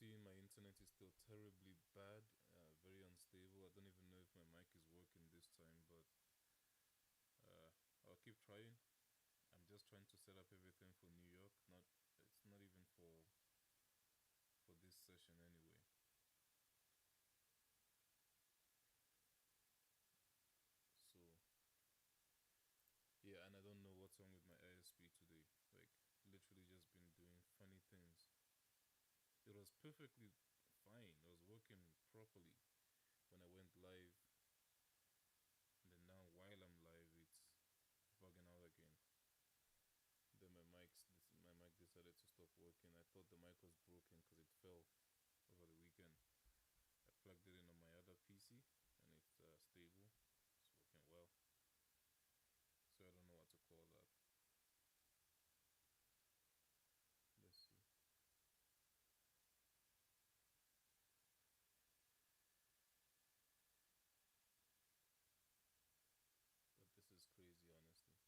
seeing my internet is still terribly bad, very unstable. I don't even know if my mic is working this time, but I'll keep trying. I'm just trying to set up everything for New York. It's not even for this session anyway. So yeah, and I don't know what's wrong with my ISP today. Like, literally just been doing funny things. It was perfectly fine. It was working properly when I went live, and then now while I'm live, it's bugging out again. Then my mic decided to stop working. I thought the mic was broken because it fell over the weekend. I plugged it in on my other PC, and it's stable. It's working well. So I don't know what to call that. Let's see. But this is crazy, honestly.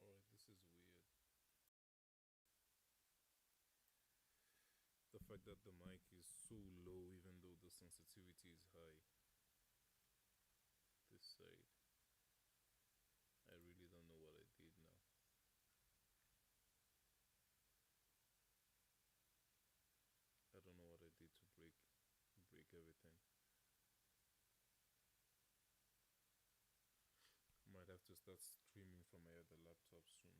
Alright, this is weird. The fact that the mic is so low even though the sensitivity is high. This side. I really don't know what I did now. I don't know what I did to break everything. Might have to start streaming from my other laptop soon.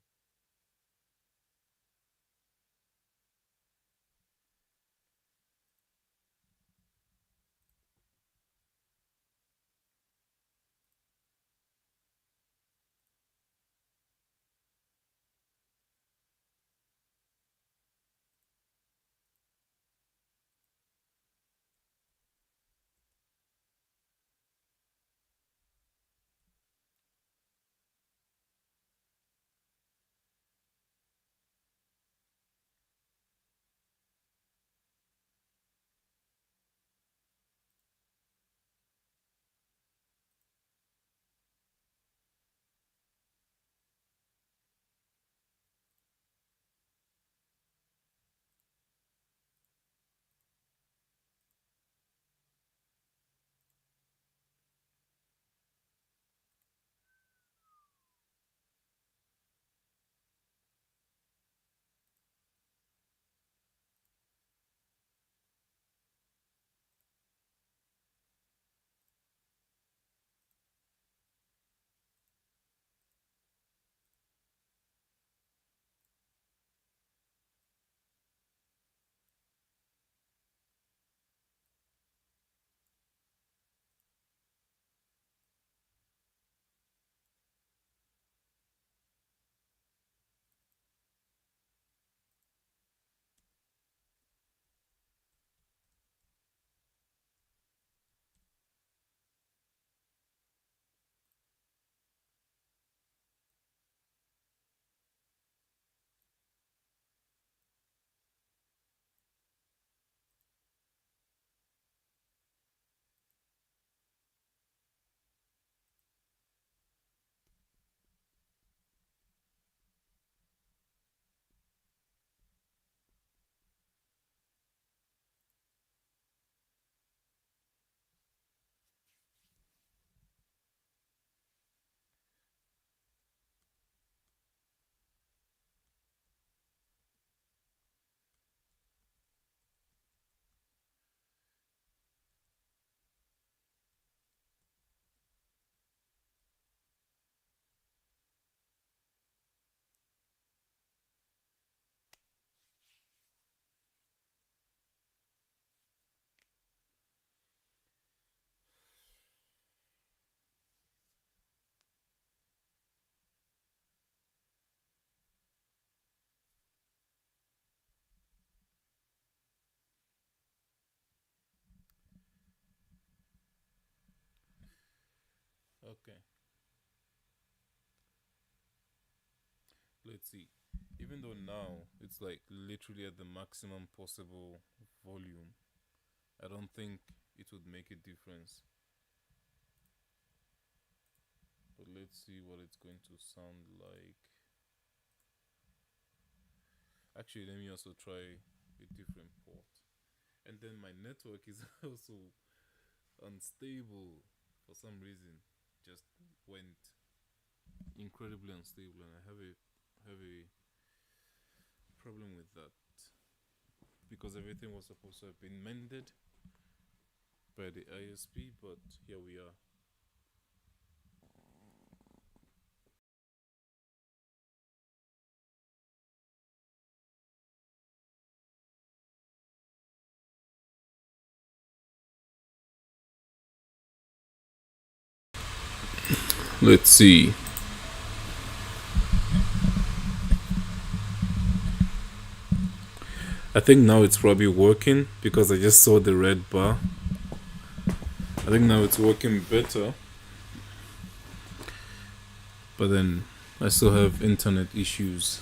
Okay, let's see. Even though now it's like literally at the maximum possible volume, I don't think it would make a difference. But let's see what it's going to sound like. Actually, let me also try a different port. And then my network is also unstable for some reason. Just went incredibly unstable, and I have a problem with that because everything was supposed to have been mended by the ISP, but here we are. Let's see. I think now it's probably working because I just saw the red bar. I think now it's working better, but then I still have internet issues.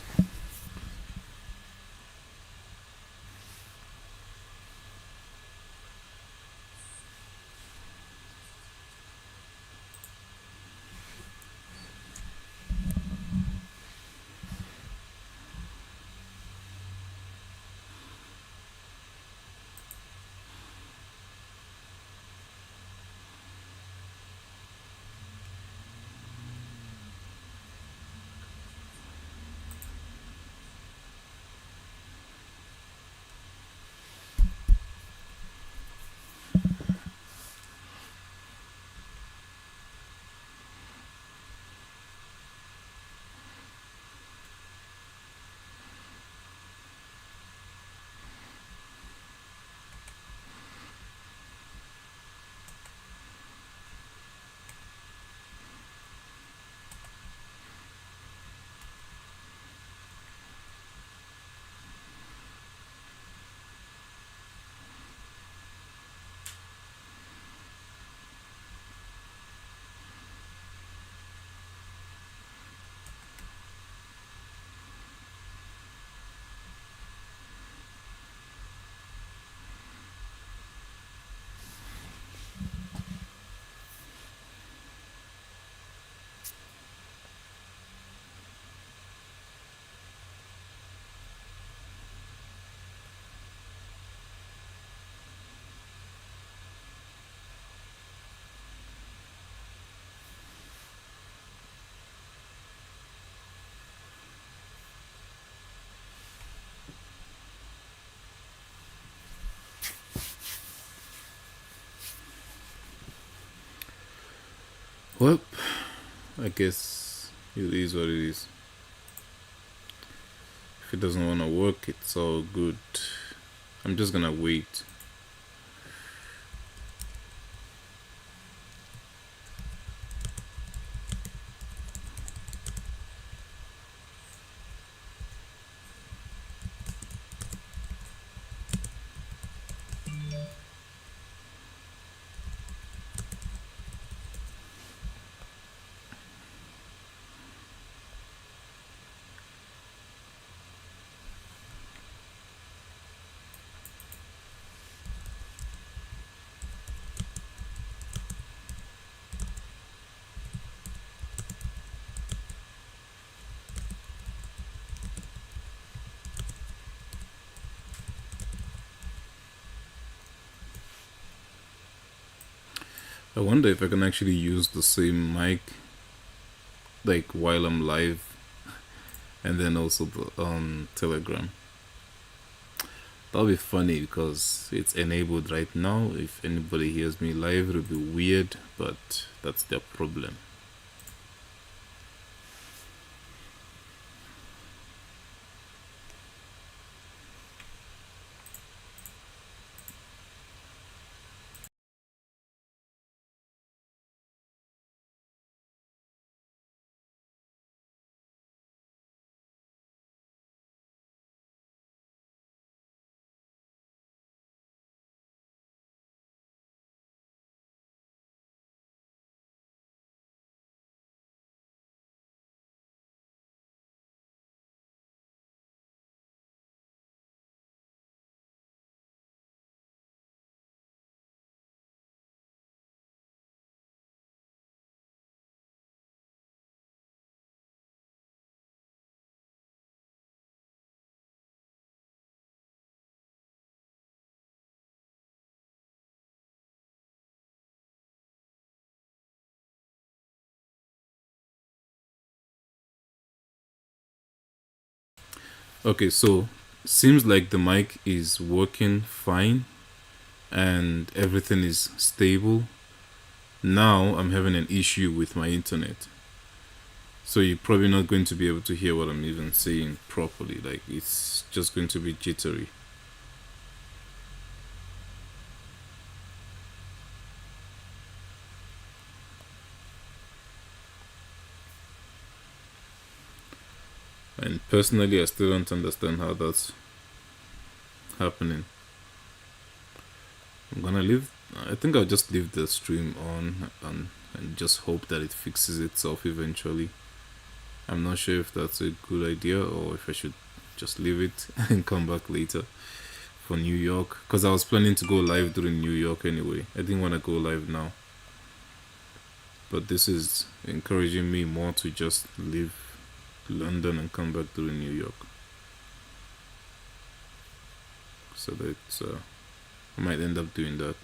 Well, I guess it is what it is. If it doesn't want to work, it's all good. I'm just gonna wait. I wonder if I can actually use the same mic like while I'm live and then also the Telegram. That'll be funny because it's enabled right now. If anybody hears me live, it'll be weird, but that's their problem. Okay, so seems like the mic is working fine and everything is stable. Now I'm having an issue with my internet. So you're probably not going to be able to hear what I'm even saying properly. Like it's just going to be jittery. And personally, I still don't understand how that's happening. I'm gonna leave. I think I'll just leave the stream on and just hope that it fixes itself eventually. I'm not sure if that's a good idea or if I should just leave it and come back later for New York, because I was planning to go live during New York anyway. I didn't want to go live now, but this is encouraging me more to just leave London and come back during New York. So that I might end up doing that.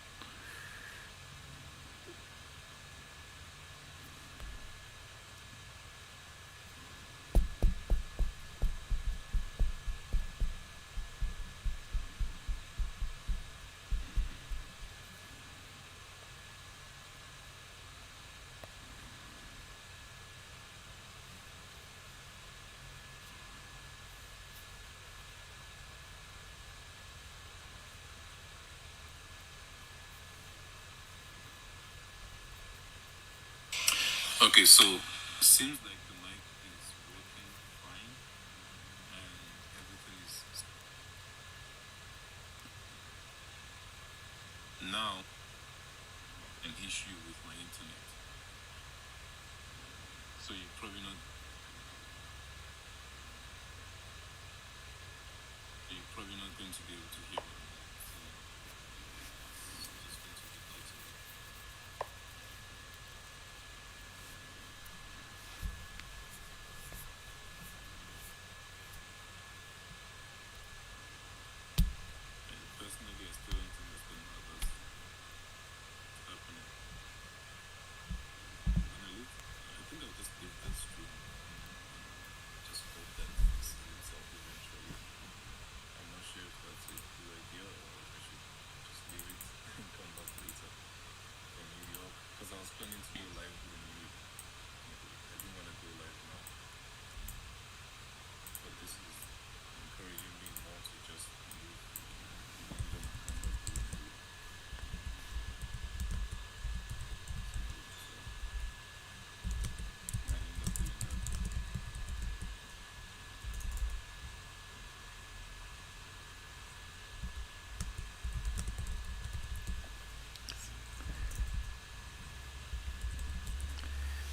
Okay, so seems like the mic is working fine and everything is now an issue with my internet. So you're probably not going to be able to hear what I'm saying. It's just going to be jittery. And personally, I still don't understand how that's happening. And I think I'll just leave that stream. Just hope that it fixes itself eventually. I'm not sure if that's a good idea or if I should just leave it and come back later from New York, because I was planning to go live during New York. I didn't want to go live now, but this is encouraging me more to just leave London and come back during New York. So I end up doing that.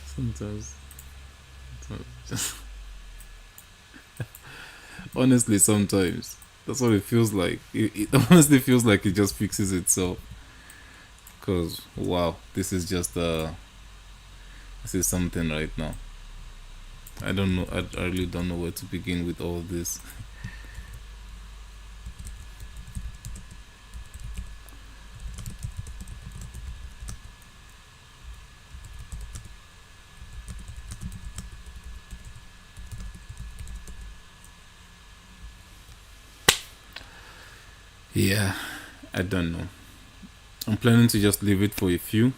Sometimes, just honestly, sometimes that's what it feels like. It honestly feels like it just fixes itself. Cause wow, this is something right now. I don't know. I really don't know where to begin with all this. Yeah, I don't know. I'm planning to just leave it for a few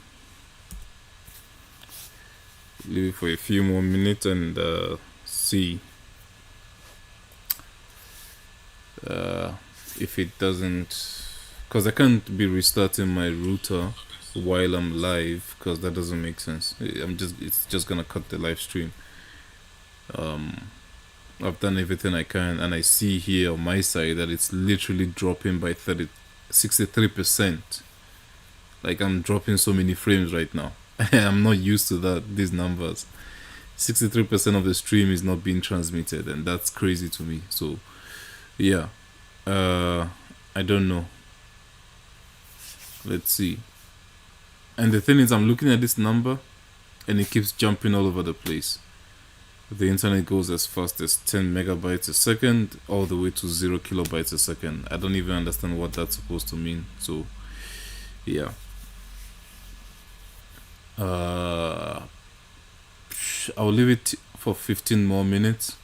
more minutes and see uh, if it doesn't, because I can't be restarting my router while I'm live, because that doesn't make sense. It's just gonna cut the live stream. Um, I've done everything I can, and I see here on my side that it's literally dropping by 63%. Like I'm dropping so many frames right now. I'm not used to these numbers. 63% of the stream is not being transmitted, and that's crazy to me. So yeah, uh, I don't know. Let's see. And the thing is, I'm looking at this number, and it keeps jumping all over the place. The internet goes as fast as 10 megabytes a second, all the way to 0 kilobytes a second. I don't even understand what that's supposed to mean. So yeah. I'll leave it for 15 more minutes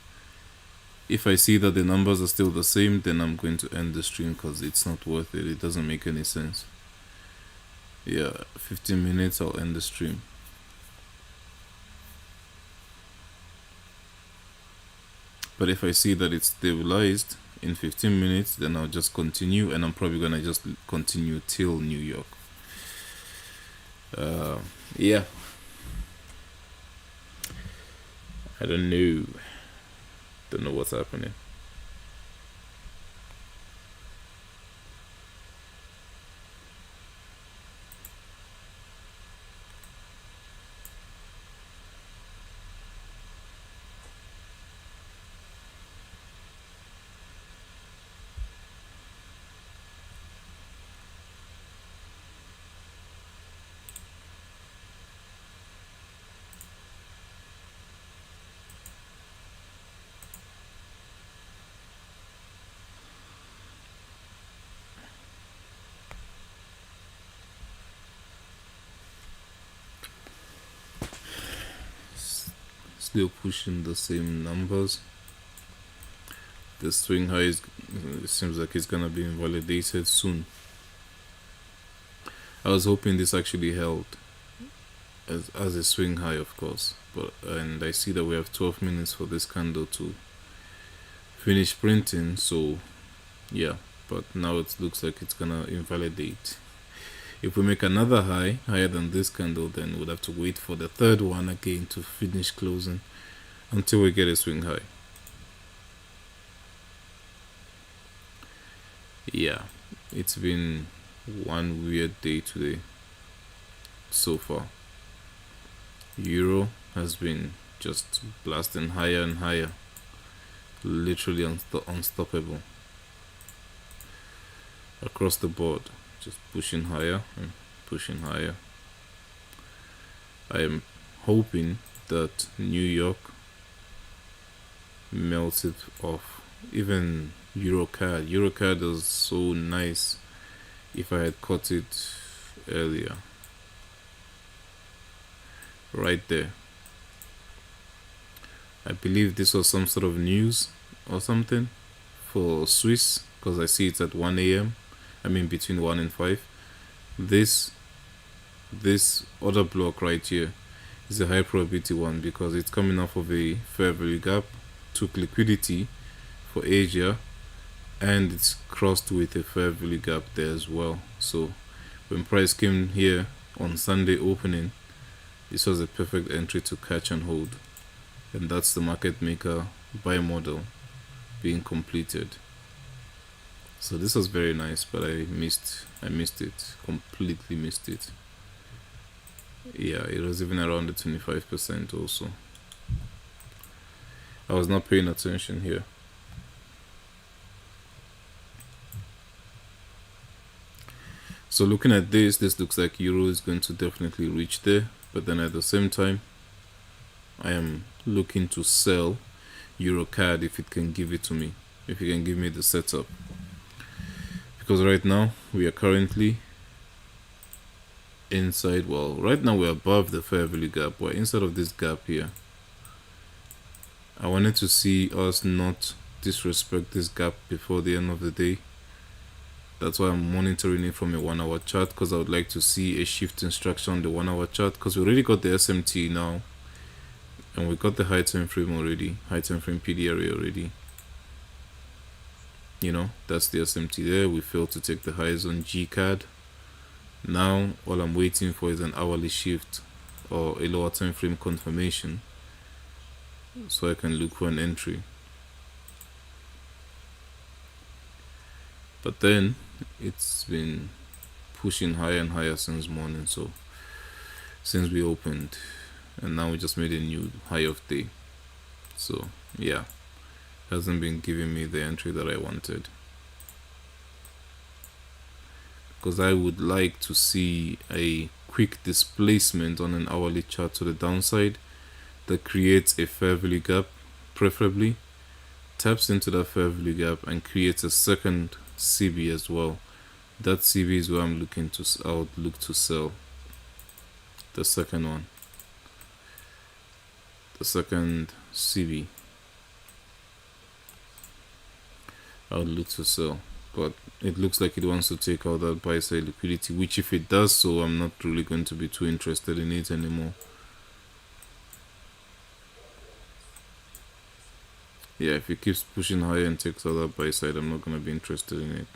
If I see that the numbers are still the same, then I'm going to end the stream because it's not worth it. It doesn't make any sense. Yeah, 15 minutes, I'll end the stream. But if I see that it's stabilized in 15 minutes, then I'll just continue, and I'm probably gonna just continue till New York. Yeah, I don't know what's happening. Still pushing the same numbers. The swing high it seems like it's gonna be invalidated soon. I was hoping this actually held as a swing high, of course, and I see that we have 12 minutes for this candle to finish printing, so yeah, but now it looks like it's gonna invalidate. If we make another high higher than this candle, then we'll have to wait for the third one again to finish closing until we get a swing high. Yeah, it's been one weird day today so far. Euro has been just blasting higher and higher, literally unstoppable across the board, just pushing higher and pushing higher. I am hoping that New York melts it off. Even EURCAD was so nice. If I had caught it earlier, right there. I believe this was some sort of news or something for Swiss, because I see it's at 1 a.m. I mean between 1 and 5. This other block right here is a high probability one because it's coming off of a fair value gap, took liquidity for Asia, and it's crossed with a fair value gap there as well. So when price came here on Sunday opening, this was a perfect entry to catch and hold, and that's the market maker buy model being completed. So this was very nice, but I missed it, completely missed it. Yeah, it was even around the 25% also. I was not paying attention here. So looking at this looks like Euro is going to definitely reach there, but then at the same time, I am looking to sell EURCAD if it can give it to me, if it can give me the setup. Because right now, we are currently inside, well, right now we're above the fair value gap, we're inside of this gap here. I wanted to see us not disrespect this gap before the end of the day. That's why I'm monitoring it from a 1 hour chart, because I would like to see a shift instruction on the 1 hour chart, because we already got the SMT now, and we got the high time frame already, high time frame PD area already. You know, that's the SMT there. We failed to take the highs on GCAD. Now all I'm waiting for is an hourly shift or a lower time frame confirmation, so I can look for an entry. But then it's been pushing higher and higher since morning, so since we opened, and now we just made a new high of day. So yeah, hasn't been giving me the entry that I wanted, because I would like to see a quick displacement on an hourly chart to the downside that creates a fair value gap, preferably taps into that fair value gap and creates a second CB as well. That CB is where I'm looking to, I would look to sell the second one, the second CB. I would look to sell. But it looks like it wants to take out that buy side liquidity, which if it does so, I'm not really going to be too interested in it anymore. Yeah, if it keeps pushing higher and takes out that buy side, I'm not going to be interested in it.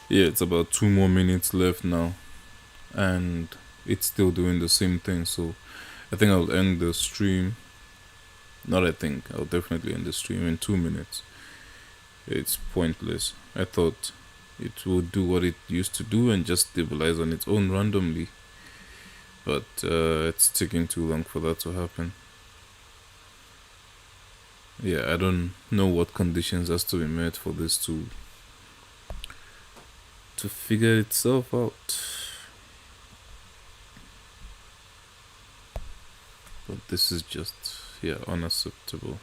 Yeah, it's about 2 more minutes left now, and it's still doing the same thing. So I think I'll end the stream. Not I think, I'll definitely end the stream in 2 minutes. It's pointless. I thought it would do what it used to do and just stabilize on its own randomly, but it's taking too long for that to happen. Yeah, I don't know what conditions has to be met for this to figure itself out. But this is just, yeah, unacceptable.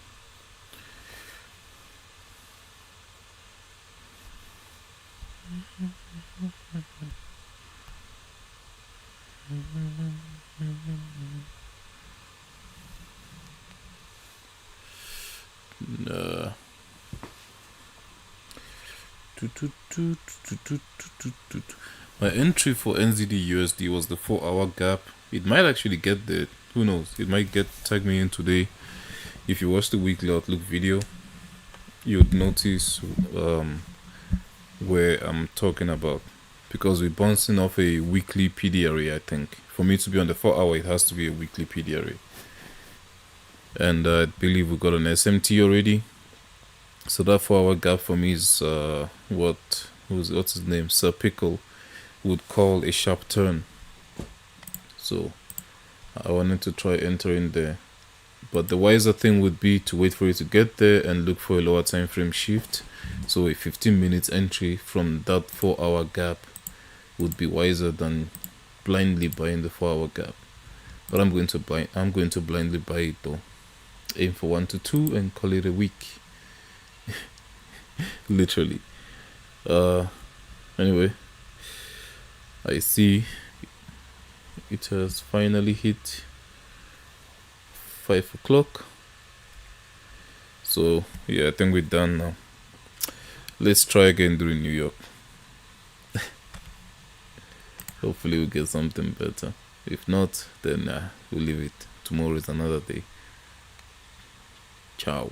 My entry for NZD USD was the 4-hour gap. It might actually get there. Who knows? It might get tag me in today. If you watch the weekly outlook video, you'd notice where I'm talking about, because we're bouncing off a weekly PDRA. I think for me to be on the 4-hour, it has to be a weekly PDRA, and I believe we got an SMT already. So that 4-hour gap for me is what's his name, Sir Pickle would call a sharp turn. So I wanted to try entering there, but the wiser thing would be to wait for it to get there and look for a lower time frame shift. So a 15 minutes entry from that 4-hour gap would be wiser than blindly buying the 4-hour gap. But I'm going to blindly buy it though. Aim for 1 to 2 and call it a week. Literally. Anyway, I see it has finally hit 5 o'clock. So yeah, I think we're done now. Let's try again during New York. Hopefully we'll get something better. If not, then we'll leave it. Tomorrow is another day. Ciao.